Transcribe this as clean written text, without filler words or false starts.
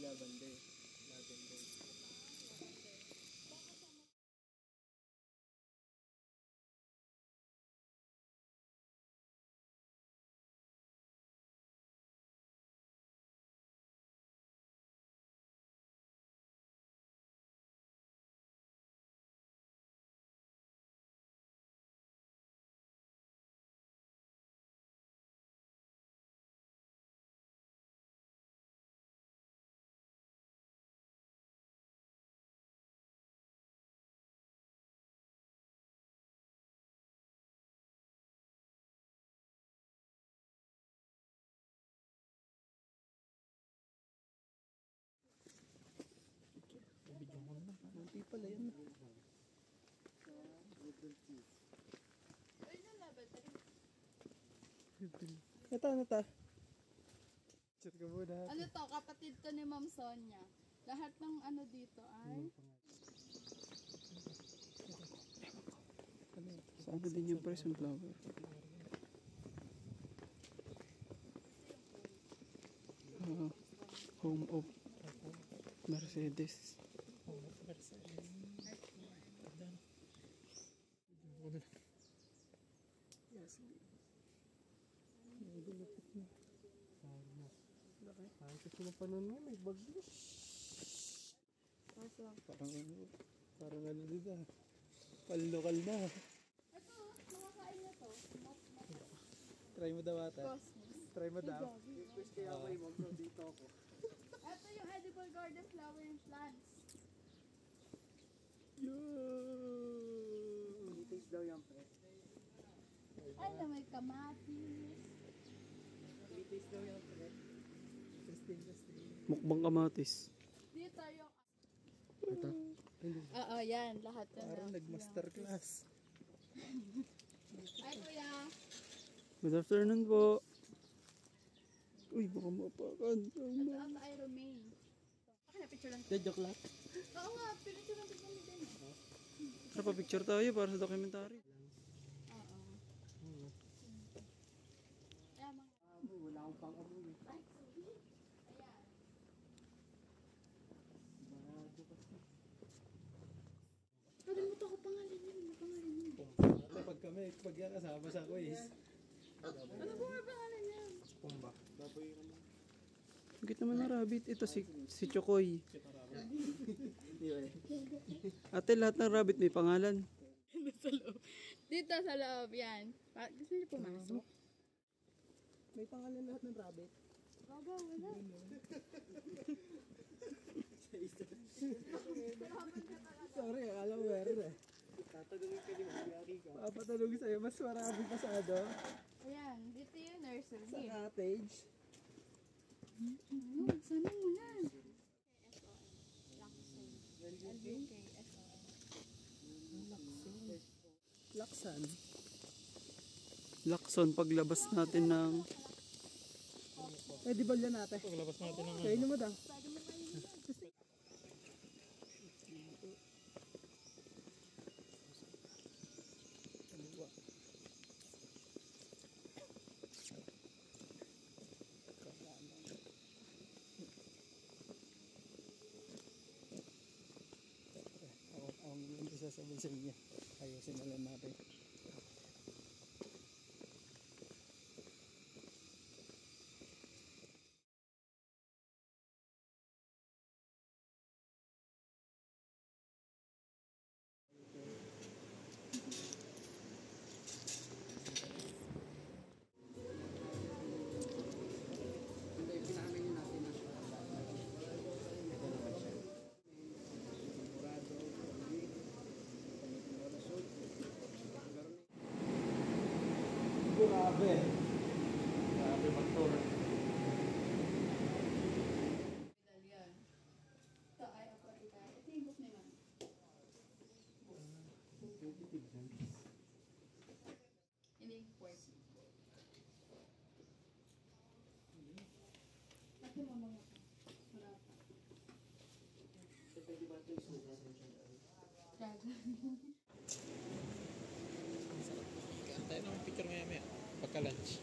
lavender. Lavender. Bigyan ko na. Hindi pala yun. Ito, ano ta? Chat ka muna. Ano to? Kapatid to ni Ma'am Sonia. Lahat ng ano dito ay... Saan na din yung present flower? Home of Mercedes. Yes. Ay, kasi na panon mo, may bagyo. Parang ano dito ah. Palokal na. Ito, makakain na to. Try mo daw ata. Cosmos. Try mo daw. Request kaya ako yung mag dito ako. Ito yung edible garden flower and plants. Taste daw yung pre. Ay na may kamatis. Taste daw yung pre. Testing. Mukbang kamatis. Dito yung... Ito? Oo, yan. Lahat na. Parang nag-masterclass. Ay, kuya. Good afternoon po. Uy, baka mapakan. Ito ang ay romaine. Okay na, picture lang. Joke lang. Oo nga, picture lang din. Tara pa picture tayo para sa documentary. Oo. Ayan mga... Wala akong pang-amoy. Ay, sorry. Ayan. Barado kasi. Kalimutan ko pangalan yun. Pag yan kasama sa quiz. Ano po nga pangalan niya? Pumba. Baboy naman. Bakit naman na rabbit? Ito si Chokoy. Ate, lahat ng rabbit may pangalan. Sa loob. Dito sa loob, yan. Gusto niyo pumasok? May pangalan lahat ng rabbit. Baga, wala. Sorry, akala mo meron eh. Tatanungin ka din, magyari ka. Papatanungin sa'yo, mas marami pasado. Ayan, dito yung nursery. Sa cottage. Sana mo yan. Laksan. Lakson, paglabas natin ng... di ba yan natin? Paglabas natin ng... Kainin mo daw. Ang isa sa niya. Ayusin na lang natin. Grabe. Grabe mag-tour. Italian. Ito ay aparita. Ito yung book nila. Hindi pwede. Ito mo mga. Wala pa. Pwede ba ito yung suga? Dragon. Tayo naman picture maya-maya. Pagka-lunch.